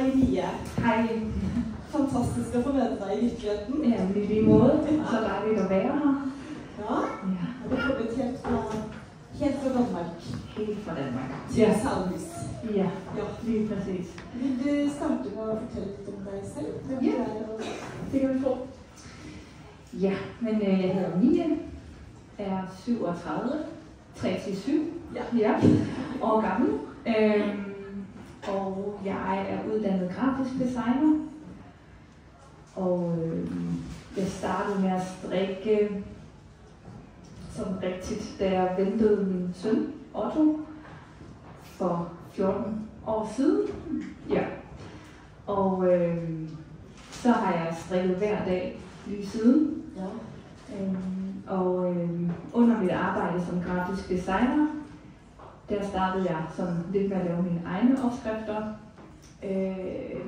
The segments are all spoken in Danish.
Hej Mia. Hej. Fantastisk at få møde dig i virkeligheten. Ja, men i lige måde. Så dejligt at være her. Ja, du er kommet helt fra Danmark. Helt fra Danmark. Til Salmis. Ja, lige præcis. Vil du starte med at fortælle lidt om dig selv? Ja, det kan vi få. Ja, men jeg hedder Mia, er 37, 37 år gammel. Og jeg er uddannet grafisk designer. Og jeg startede med at strikke sådan rigtigt, da jeg ventede min søn Otto for 14 år siden. Ja. Og så har jeg strikket hver dag lige siden. Ja. Under mit arbejde som grafisk designer, der startede jeg sådan lidt med at lave mine egne opskrifter.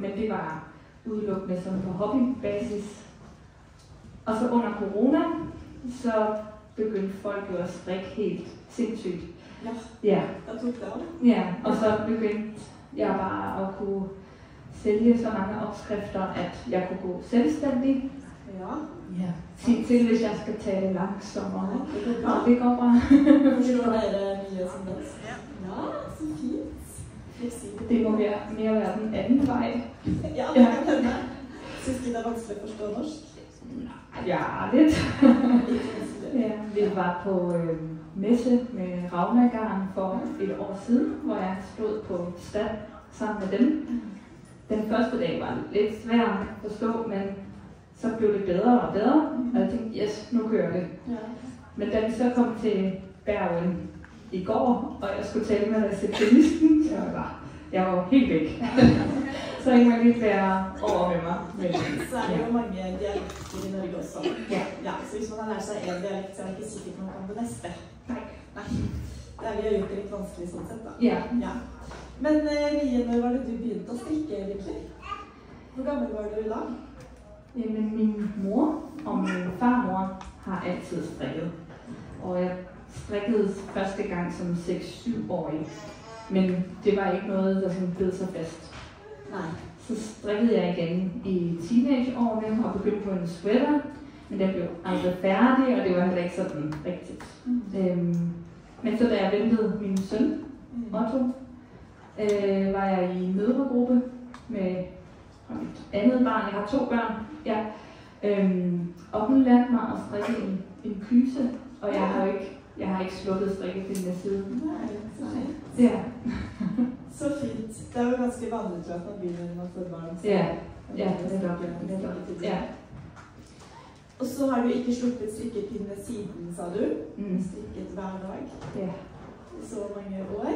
Men det var udelukkende sådan på hobbybasis. Og så under corona, så begyndte folk jo at strikke helt sindssygt. Ja, ja. Jeg tog det af. Ja, og så begyndte jeg bare at kunne sælge så mange opskrifter, at jeg kunne gå selvstændig. Ja. Ja. Sig til, hvis jeg skal tale langsommere. Ja, det går bra. Det går bra. Forstår dere Mia som helst? Ja, så fint. Det må mere være den anden vej. Ja, det kan hende. Synes du det er vanskelig at forstå norsk? Ja, lidt. Ja, vi var på messe med Ravnagarn for et år siden, hvor jeg stod på stand sammen med dem. Den første dag var lidt svær at forstå, men så blev det bedre og bedre, og jeg tænkte, yes, nu kører det. Ja. Men da vi så kom til Bergen i går, og jeg skulle tale med receptionisten, så jeg var helt væk. Så jeg må lige være over med mig. Men, så er det jo mange dialekter i Norge også. Ja. Ja, så hvis man har lært sig en dialekt, så er det ikke sikkert man kan det næste. Nej. Det har vi gjort det lidt vanskeligt sådan set da. Ja. Ja. Men Mia, når var det du begyndte at strikke egentlig? Hvor gammel var du i dag? Jamen, min mor og min farmor har altid strikket. Og jeg strikkede første gang som 6-7-årig. Men det var ikke noget, der sådan blev så fast. Nej. Så strikkede jeg igen i teenageårene og begyndte på en sweater. Men den blev aldrig færdig, og det var heller ikke sådan rigtigt. Men så da jeg ventede min søn, Otto, var jeg i mødregruppe med mit andet barn. Jeg har 2 børn. Ja. Og hun lærte mig at strikke en kyse, og jeg har ikke slukket strikkepindene siden. Nej, så fint. Ja. Så fint. Det er jo ganske vanligt, tror jeg, at man begynner når man får barn. Ja, netop. Ja. Og så har du ikke sluppet strikkepinne siden, sa du? Strikket hver dag. Ja. Så mange år.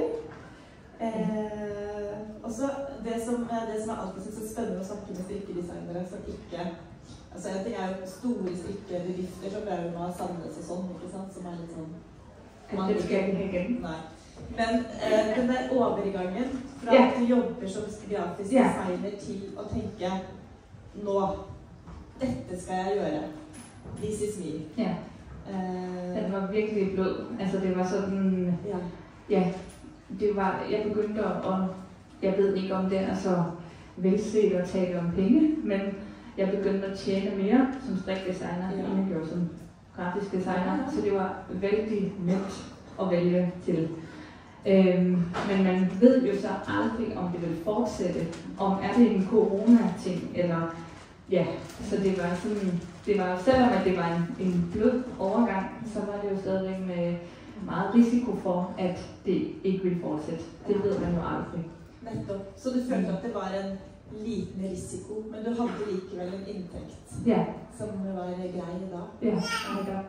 Og så det som jeg alltid synes er spennende å snakke med strikkedesignere som ikke, altså en ting er jo store strikkebedrifter som det er jo noe samles og sånn, ikke sant, som er litt sånn. Det skal jeg ikke igen. Nei. Men den der overgangen fra at du jobber som grafisk designer til å tenke, nå, dette skal jeg gjøre, this is me. Ja. Den var virkelig blød. Altså det var sådan, jeg begyndte at, jeg ved ikke om det er så velset at tale om penge, men jeg begyndte at tjene mere som strikdesigner, end jeg gjorde som grafisk designer, så det var vældig nemt at vælge til. Men man ved jo så aldrig, om det vil fortsætte, om er det en corona-ting, eller så det var sådan, selvom at det var en blød overgang, så var det jo stadigvæk med meget risiko for, at det ikke ville fortsætte. Det ved man jo aldrig. Nettopp. Så du følte at det var en liten risiko, men du havde likevel en indtægt som var grei da?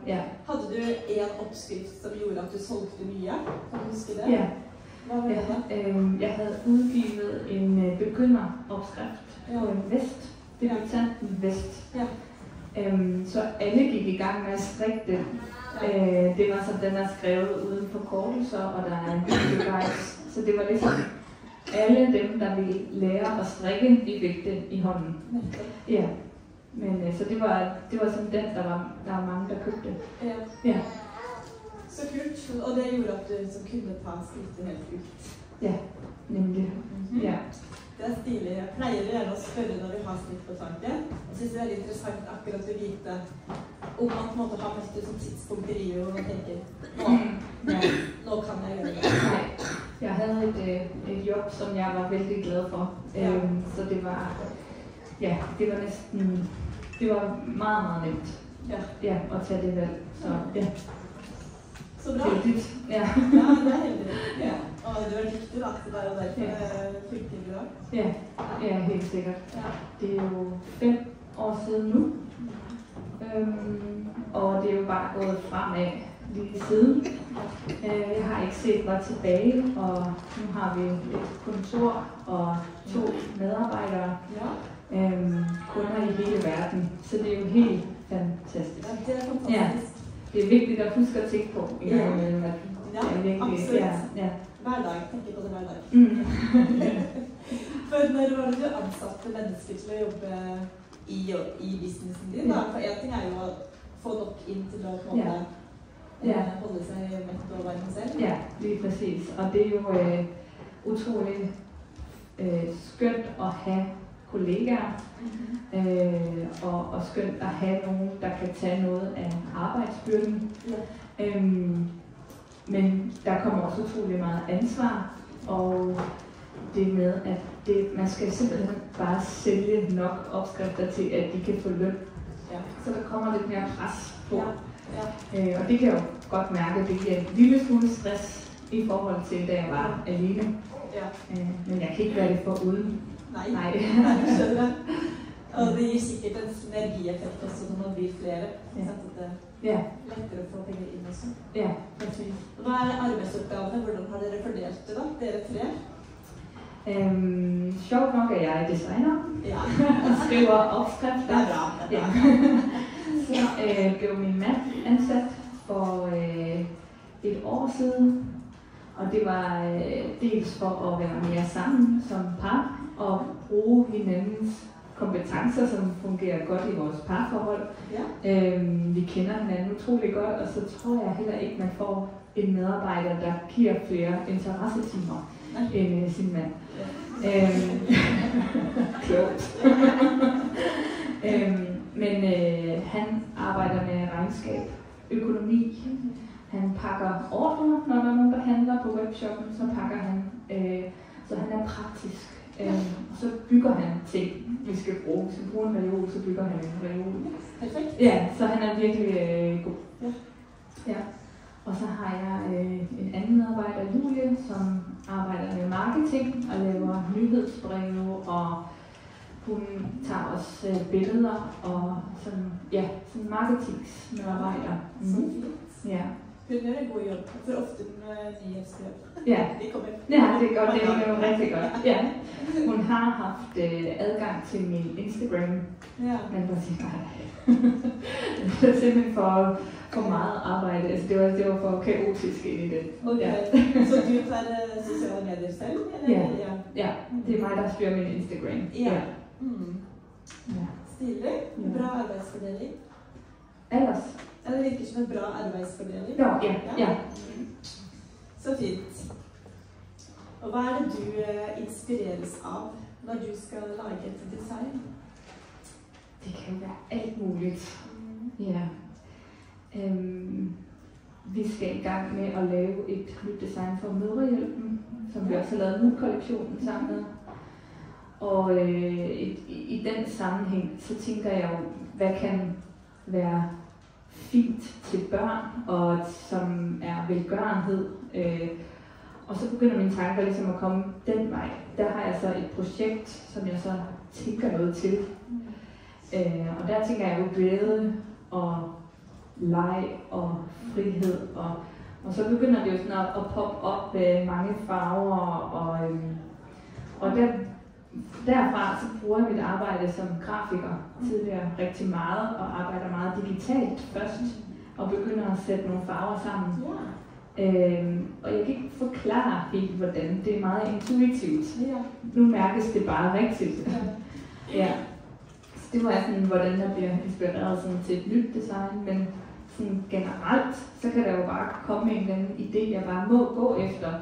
Ja. Havde du en opskrift som gjorde at du solgte mye? Kan du huske det? Ja. Hvad var det? Jeg havde udgivet en begynderopskrift på en vest. Debutanten vest. Så alle gik i gang med at strikke den. Det var sådan, den er skrevet uden forkortelser, og der er en guides. Så det var ligesom alle dem, der ville lære at strikke, de fik den i hånden. Ja. Men så det var sådan den, der var mange, der købte. Ja. Så kult. Og det gjorde at du så kunne ta skrittet helt ut. Ja, nemlig. Ja. Det er stilig. Jeg pleier gjerne å spørre når vi har snitt på taket. Jeg synes det er veldig interessant akkurat å vite om man på en måte har møtt ut som tidspunkt i livet og tenker, nå kan jeg gjøre det. Nej, jeg havde et job, som jeg var vældig glad for. Så det var næsten, det var meget, meget nemt at tage det valg. Så ja. Så bra. Heldigt. Ja. Ja, det er heldig. Ja. Og det var riktig da, så det er jo derfor funker bra. Ja, helt sikkert. Ja. Det er jo 5 år siden nu. Og det er jo bare gået fremad lige siden. Jeg har ikke set mig tilbage, og nu har vi et kontor og 2 medarbejdere. Kunder i hele verden. Så det er jo helt fantastisk. Ja, det er fantastisk. Ja. Det er vigtigt at huske at tænke på en gang imellem, at Ja, det er virkelig, absolutt. ja. Hver dag, tenker på det hver dag. Mm. For når var det du ansatte mennesker til å jobbe i businessen din? Da? For en ting er jo å få nok inn til å holde seg mett og varm selv. Ja, lige præcis. Og det er jo utroligt skønt at have kollegaer, og skønt at have nogen, der kan tage noget af arbejdsbyrden. Men der kommer også utrolig meget ansvar, og det med, at man skal simpelthen bare sælge nok opskrifter til, at de kan få løn. Ja. Så der kommer lidt mere pres på. Ja. Og det kan jeg jo godt mærke, det giver en lille smule stress i forhold til, da jeg var alene. Ja. Men jeg kan ikke være det for uden. Nej, jeg skjønner det. Og det gir sikkert en synergieffekt også når man blir flere. Så det er lettere å få penger inn også. Ja. Hva er arbeidsoppgavene? Hvordan har dere fordelt det da, dere 3? Sjovt nok er jeg designer. Ja. Og skriver opskrifter. Det er bra. Det er bra. Så blev min mand ansat for et år siden. Og det var dels for at være mere sammen som par og bruge hinandens kompetencer, som fungerer godt i vores parforhold. Ja. Vi kender hinanden utrolig godt, og så tror jeg heller ikke, man får en medarbejder, der giver flere interessetimer end sin mand. Klogt. Men han arbejder med regnskab, økonomi. Han pakker ordre, når der er nogen, der handler på webshoppen, så pakker han. Så han er praktisk. Så bygger han ting, vi skal bruge. Hvis vi bruger en reol, så bygger han en reol. Perfekt. Ja, så han er virkelig god. Ja. Og så har jeg en anden medarbejder, Julie, som arbejder med marketing og laver nyhedsbreve, og hun tager også billeder og sådan marketingsmedarbejder. Så fint. Ja. Hun gjør en god jobb, for ofte med nyhetsbrev. Ja. De kommer. Ja, det er godt, det er jo rigtig godt. Ja. Hun har haft adgang til min Instagram, men hvor siger nej. Det er simpelthen for meget arbejde. Altså, det var for kaotisk ind i det. Okay. Ja. Så du tager sociale medier selv? Eller? Ja, det er mig, der styrer min Instagram. Ja. Stilig. Bra arbeidsfordeling. Ellers? Det virker som en bra arbeidsfordeling. Ja. Så fint. Og hva er det du inspireres av når du skal lage et design? Det kan jo være alt muligt. Ja. Vi skal i gang med at lave et nyt design for Mødrehjælpen, som vi også har lavet Mood-kollektionen sammen med. Og i den sammenhæng, så tænker jeg jo, hvad kan være fint til børn, og som er velgørenhed. Og så begynder mine tanker ligesom at komme den vej. Der har jeg så et projekt, som jeg så tænker noget til. Og der tænker jeg jo glæde og leg og frihed. Og så begynder det jo sådan at poppe op med mange farver. Og derfra så bruger jeg mit arbejde som grafiker tidligere rigtig meget, og arbejder meget digitalt først, og begynder at sætte nogle farver sammen. Og jeg kan ikke forklare helt hvordan, det er meget intuitivt. Nu mærkes det bare rigtigt. Ja. Så det var sådan, hvordan jeg bliver inspireret sådan, til et nyt design, men sådan generelt, så kan der jo bare komme en eller anden idé, jeg bare må gå efter.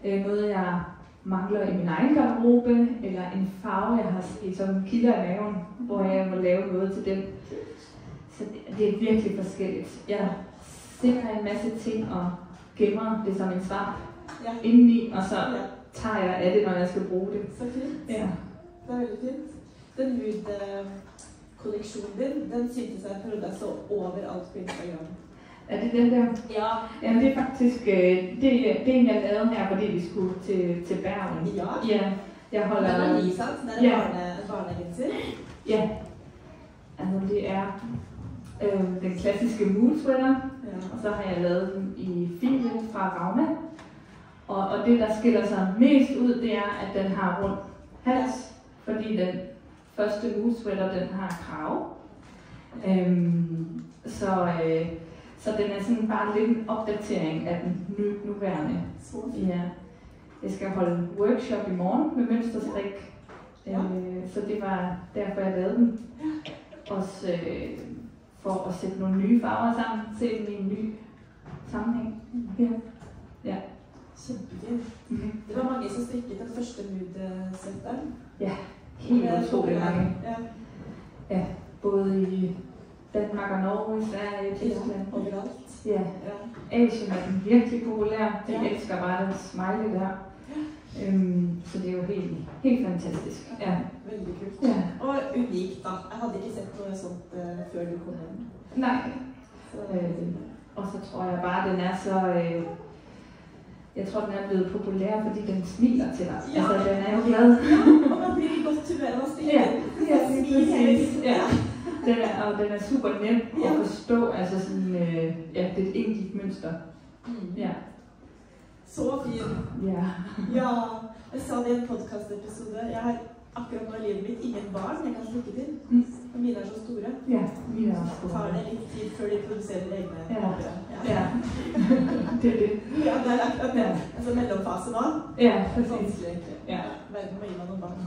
Noget jeg mangler i min egen garderobe, eller en farve, jeg har set som kilder i maven, hvor jeg må lave noget til den. Så det er virkelig forskelligt. Jeg sikrer en masse ting og gemmer det som en svamp indeni, og så tager jeg af det, når jeg skal bruge det. Så fint. Ja. Det er veldig fint. Den hudkollektionen din, den syntes jeg prøvde så overalt på Instagram. Er det den der? Ja. Jamen, det er faktisk det er en, jeg lavede her, fordi vi skulle til Bergen. Ja. Jeg holder... Den er ny, sant? Den er barnegenser. Ja. Altså, det er den klassiske mood sweater, og så har jeg lavet den i filet fra Rauma. Og det, der skiller sig mest ud, det er, at den har rund hals, fordi den første mood sweater, den har krave. Så den er sådan bare lidt en opdatering af den nuværende. Ja. Jeg skal holde workshop i morgen med mønsterstrik, så det var derfor, jeg lavede den. Også for at sætte nogle nye farver sammen, se dem i en ny sammenhæng. Ja. Kjempefint. Det var mange som strikket den første mood-setteren. Ja, helt utrolig mange. Ja, både i Danmark og Norge, Sverige, Tyskland. Overalt. Ja. Asien er den virkelig populær. De elsker bare den smiley der. Så det er jo helt fantastisk. Ja. Veldig kult. Ja. Og unikt da. Jeg hadde ikke sett noe sånt før du kom hjem. Nej. Og så tror jeg bare, den er så... Jeg tror, den er blevet populær, fordi den smiler til dig. Ja. Altså, den er jo glad. Ja, og man bliver godt humør av stilen. Ja, præcis. Ja. Den er super nem at forstå, altså sådan, det er et enkelt mønster. Ja. Så fint. Ja. Ja, jeg sa det i en podcast-episode. Jeg har akkurat nå i livet mitt ingen barn jeg kan strikke til. Og mine er så store. Ja, mine er store. Tar det litt tid før de produserer egne håndere. Ja. Det er det. Ja, det er akkurat det. Altså mellomfase nå. Ja, præcis. Ja. Verden må gi meg noen barn.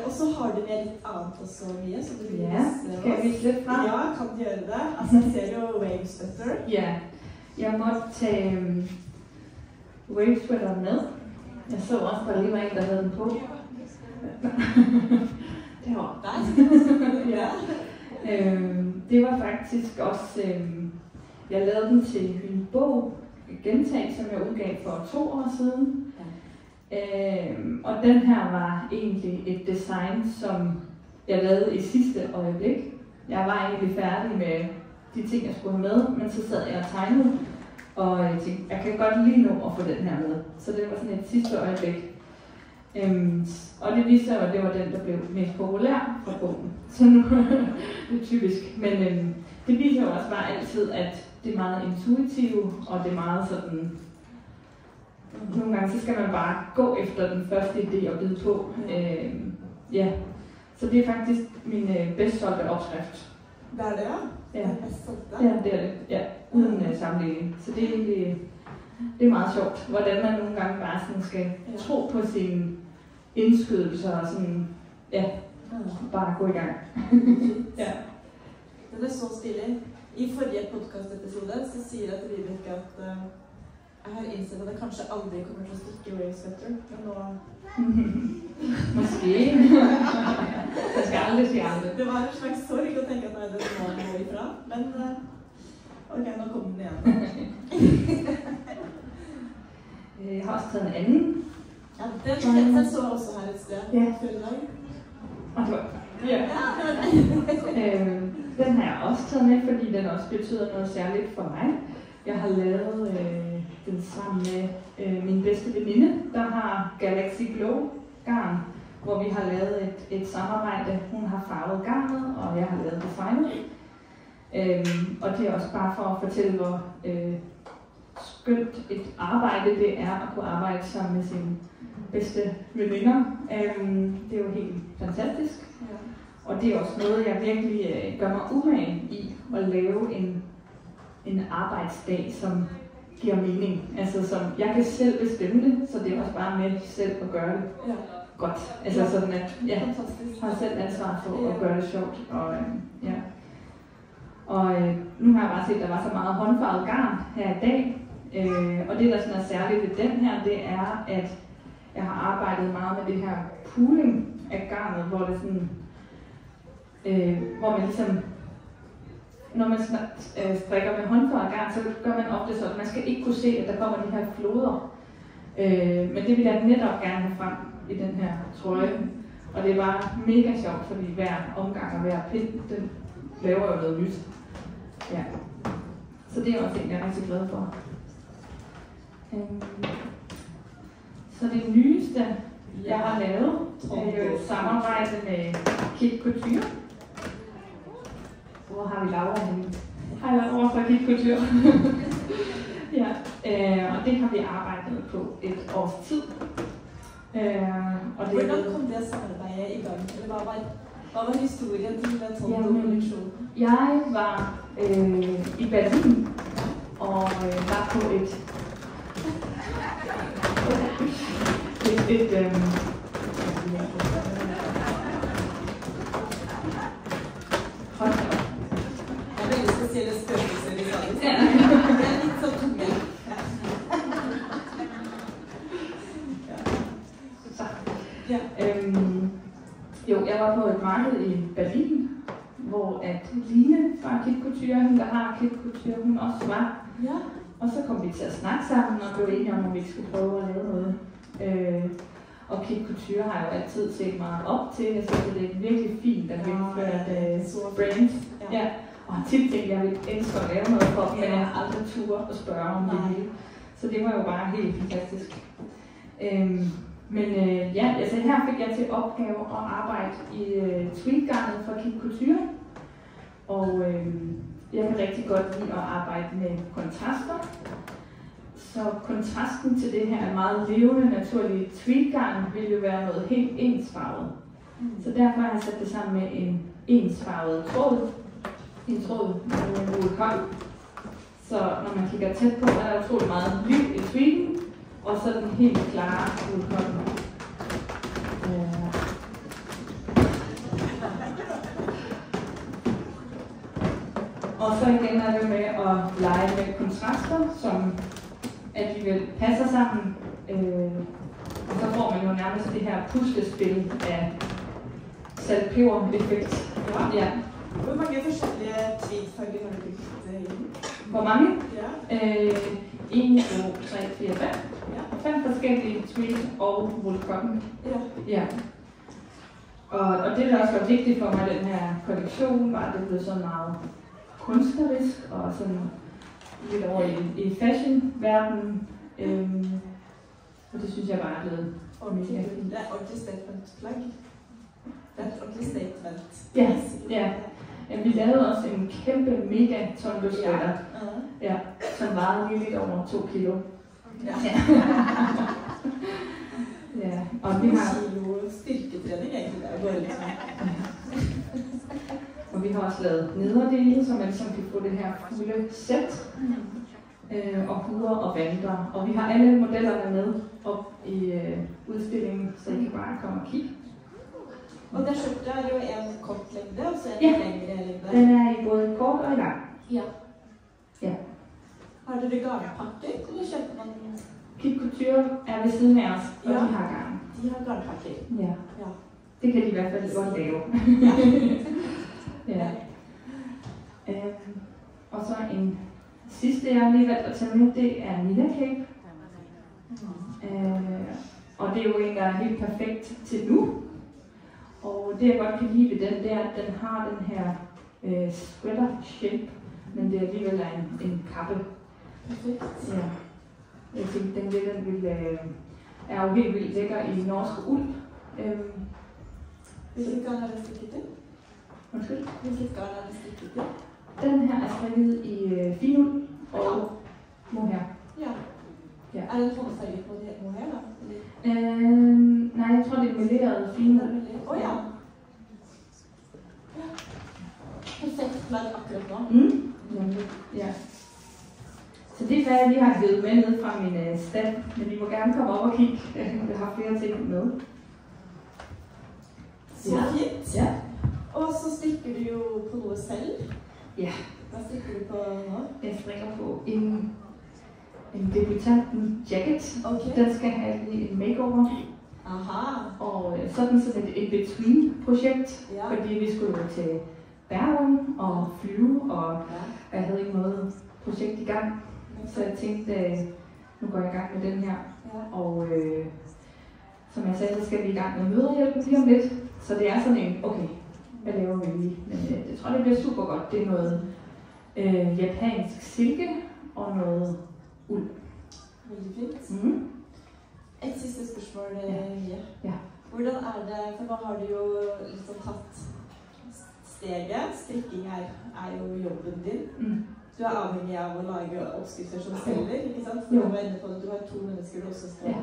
Og så har du med litt annet også, Mie, som du vil vise oss. Skal jeg vise litt fra? Ja, kan du gjøre det? Altså, jeg ser jo Wave Sweater. Ja, jeg måtte tage Wave Sweater med. Jeg så også, der lige var en, der havde den på. Derovre. Ja. Det var faktisk også, jeg lavede den til min bog, Gentag, som jeg udgav for 2 år siden. Og den her var egentlig et design, som jeg lavede i sidste øjeblik. Jeg var egentlig færdig med de ting, jeg skulle have med, men så sad jeg og tegnede, og jeg tænkte, jeg kan godt lige nå at få den her med. Så det var sådan et sidste øjeblik. Og det viste sig, at det var den, der blev mest populær fra bogen. Så nu det er typisk. Men det viser jo også bare altid, at det er meget intuitivt, og det er meget sådan... Nogle gange så skal man bare gå efter den første idé og bide på. Ja. Så det er faktisk min bedst solgte opskrift. Det er det, ja? Ja. Ja, det er det. Ja, uden sammenligning. Så det er egentlig det er meget sjovt, hvordan man nogle gange bare sådan skal tro på sine indskydelser og sådan, bare gå i gang. Ja. Den er så stilig. I forrige podcast-episode så sier jeg til Vibeke at jeg har innsett at jeg kanskje aldri kommer til å strikke Wave Sweater, men nå... Måske. Jeg skal aldrig sige aldrig. Det var en slags sorg å tenke at nei, det må gå ifra, men ok, nå kom den igjen. Jeg har også taget en anden. Ja, den så også her et sted. Ja. Før i dag. Ja. Den har jeg også taget med, fordi den også betyder noget særligt for mig. Jeg har lavet den sammen med min bedste veninde, der har Galaxy Glow garn, hvor vi har lavet et samarbejde. Hun har farvet garnet, og jeg har lavet designet. Og det er også bare for at fortælle, hvor skønt et arbejde det er at kunne arbejde sammen med sine bedste veninder. Det er jo helt fantastisk. Og det er også noget, jeg virkelig gør mig umage i at lave en arbejdsdag, som giver mening. Altså som jeg kan selv bestemme det, så det er også bare med selv at gøre det godt. Altså sådan at jeg har selv ansvar for at gøre det sjovt. Og nu har jeg bare set, at der var så meget håndfarvet garn her i dag. Og det, der sådan er særligt ved den her, det er, at jeg har arbejdet meget med det her pooling af garnet, hvor det sådan, hvor man ligesom, når man strikker med håndfarvet garn, så gør man ofte sådan, at man skal ikke kunne se, at der kommer de her floder. Men det vil jeg netop gerne have frem i den her trøje. Og det er bare mega sjovt, fordi hver omgang og hver pind, den laver jo noget nyt. Ja. Så det er også en, jeg er rigtig glad for. Så det nyeste, jeg har lavet, er jo et samarbejde med Kit Couture. Hvor har vi Laura henne? Hej Laura fra Kit Couture. Ja, og det har vi arbejdet på et års tid. Og det hvordan kom det samarbejde i gang? Eller hvad var historien til den kollektion? Jeg var i Berlin og var på et hold da op. Jeg vil ikke specielle spørgelser i dag. Ja. Det er lidt så tunge. Ja. Jo, jeg var på et marked i Berlin, hvor at Line fra Kit Couture, hun der har Kit Couture, hun også var. Ja. Og så kom vi til at snakke sammen og blev enige om, at vi skulle prøve at lave noget. Og Kit Couture har jo altid set meget op til. Jeg synes, det er virkelig fint at velført brand. Ja. Og har tit tænkt, at jeg ville elske at lave noget for dem, men jeg har aldrig tur at spørge om det hele. Så det var jo bare helt fantastisk. Men ja, altså her fik jeg til opgave at arbejde i tweedgarnet fra Kit Couture. Og jeg kan rigtig godt lide at arbejde med kontraster. Så kontrasten til det her meget levende, naturlige tweedgarn vil jo være noget helt ensfarvet. Så derfor har jeg sat det sammen med en ensfarvet tråd. En tråd med wool. Så når man kigger tæt på, er der utrolig meget liv i tweeden. Og så den helt klare wool. Og så igen er det med at lege med kontraster, som alligevel passer sammen. Og så får man jo nærmest det her puslespil af saltpeber-effekt. Ja. Hvor mange forskellige tweedfarger har du brugt i? Hvor mange? Ja. 1, 2, 3, 4, 5. Ja. 5 forskellige tweed og wool cotton. Ja. Ja. Og det, der også var vigtigt for mig i den her kollektion, var, at det blev så meget kunstnerisk og sådan lidt over i fashion-verdenen. Og det synes jeg bare er blevet mega fint. Det er ordentlig statement-plagg. Det er et ordentlig statement. Ja, ja. Vi lavede også en kæmpe mega tondo sweater, ja, som vejede lige lidt over 2 kilo. Ja. Ja. Og vi har styrketræning egentlig der. Og vi har også lavet nederdele, så man ligesom kan få det her fulde sæt. Og huder og vanter. Og vi har alle modellerne med op i udstillingen, så I kan bare komme og kigge. Og der skjorta er jo en kort længde, og så en længere længde. Den er i både kort og i lang. Ja. Ja. Har du garnpakker, eller køber man? Kit Couture er ved siden af os, og de har garn. De har garnpakker. Ja. Det kan de i hvert fald godt lave. Ja. Og så en sidste, jeg har lige valgt at tage med, det er Nina Cape. Og det er jo en, der er helt perfekt til nu. Og det, jeg godt kan lide ved den, det er, at den har den her sweater shape, men det er alligevel en kappe. Perfekt. Ja. Jeg tænkte, den er jo helt vildt lækker i norsk uld. Hvilket garn er det stikket til? Undskyld? Hvilket garn er det stikket til? Den her er strikket i finuld og mohair. Ja. Er det en håndfarge på det mohair da? Nej, jeg tror det er meleret finuld. Ja. Perfekt plagg akkurat nå. Ja. Så det er hvad jeg lige har givet med ned fra min stand, men I må gerne komme op og kigge. Jeg har flere ting med. Så fint. Ja. Og så strikker du jo på noget selv. Ja. Hvad strikker du på nå? Jeg strikker på en en debutanten jacket. Okay. Den skal have lige en makeover. Aha. Og sådan et in-between-projekt, Ja. fordi vi skulle jo til Bergen og flyve, og jeg havde ikke noget projekt i gang. Så jeg tænkte, nu går jeg i gang med den her. Ja. Og som jeg sagde, så skal vi i gang med mødrehjælpen lige om lidt. Så det er sådan en, okay, hvad laver vi lige? Men jeg tror, det bliver super godt. Det er noget japansk silke og noget uld. Veldig fint. Mm. Et sidste spørsmål, Mie. Ja. Hvordan er det, for nå har du jo liksom tatt steget. Strikking er jo jobben din. Mm. Du er avhengig av å lage oppskrifter som selger, ikke sant? For du var inne på det, du har 2 mennesker du også skal,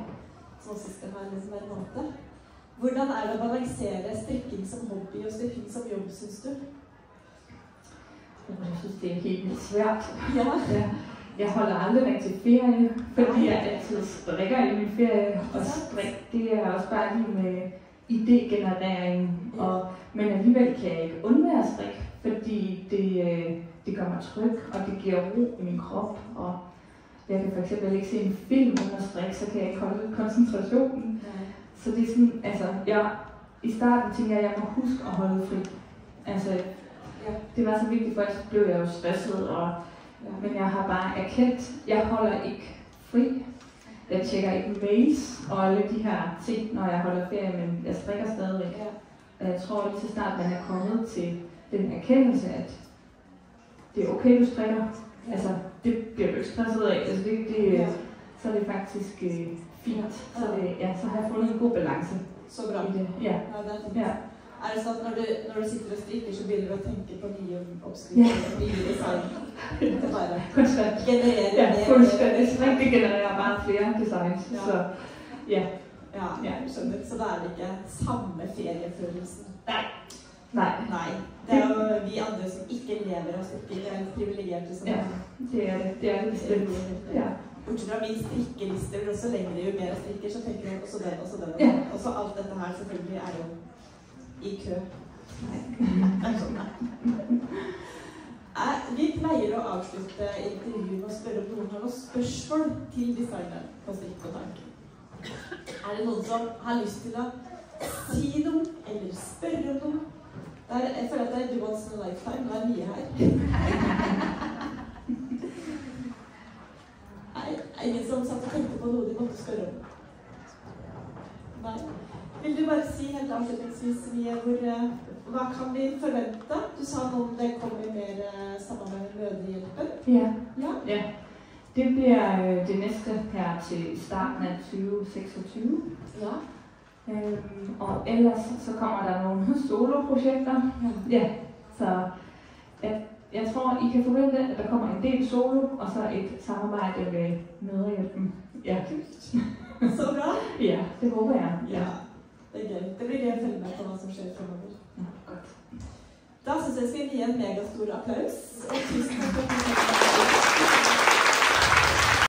som også skal ha liksom hver måned. Hvordan er det å balansere strikking som hobby og strikking som jobb, synes du? Jeg synes, det er helt vildt svært. Ja. Jeg holder aldrig rigtig ferie, fordi jeg altid strikker i min ferie. Og strik, det er også bare lige med idégenerering. Men alligevel kan jeg ikke undvære strik, fordi det gør mig tryg, og det giver ro i min krop. Og jeg kan for eksempel ikke se en film under strik, så kan jeg ikke holde koncentrationen. Så det er sådan, altså, i starten tænkte jeg må huske at holde fri. Altså, det var så vigtigt, for ellers blev jeg jo stresset, men jeg har bare erkendt, jeg holder ikke fri. Jeg tjekker ikke mails og alle de her ting, når jeg holder ferie, men jeg strikker stadigvæk. Jeg tror lige så snart man er kommet til den erkendelse, at det er okay, du strikker. Altså, det bliver du ikke stresset af. Altså, så er det faktisk fint. Så har jeg fundet en god balance. Så bra. I det. Ja. Det er fint. Ja. Er det sånn at når du sitter og strikker, så begynner du å tenke på nye oppskrifter og nye design? Det bare Konstant. genererer Ja, fuldstændig. Strik, det genererer bare flere designs. Så ja. Ja, jeg skjønner. Så da er det ikke samme feriefølelsen? Nej. Det er jo vi andre som ikke lever av strikking. Det er en privilegerte som det er det. Det er det bestemt. Ja. Bortsett fra min strikkeliste blir også lengre jo mer strikker, så tenker jeg også den og så den. Og så alt dette her selvfølgelig er jo i kø. Vi pleier å avslutte intervjuet med å spørre om noen har noen spørsmål til designeren på Strikk og Tank. Er det noen som har lyst til å si noe eller spørre om noe? Jeg føler at det er du once in a lifetime. Nå er Mie her. Ingen som satt og tenkte på noe de måtte spørre om? Nei. Vil du bare si helt avslutningsvis, Mie, hva kan vi forvente? Du sa noe om det kommer mer samarbeid med Mødrehjelpen. Ja. Det bliver det næste her til starten af 2026. Ja. Og ellers så kommer der nogle soloprojekter. Ja. Så jeg tror, I kan forvente, at der kommer en del solo, og så et samarbejde med Mødrehjelpen. Ja. Så bra. Ja, det håber jeg. Ja. Det er gøy. Det blir gøy å følge med på hva som skjer fremover. Godt. Da synes jeg skal gi en megastor applaus. Og tusen takk for at du kom.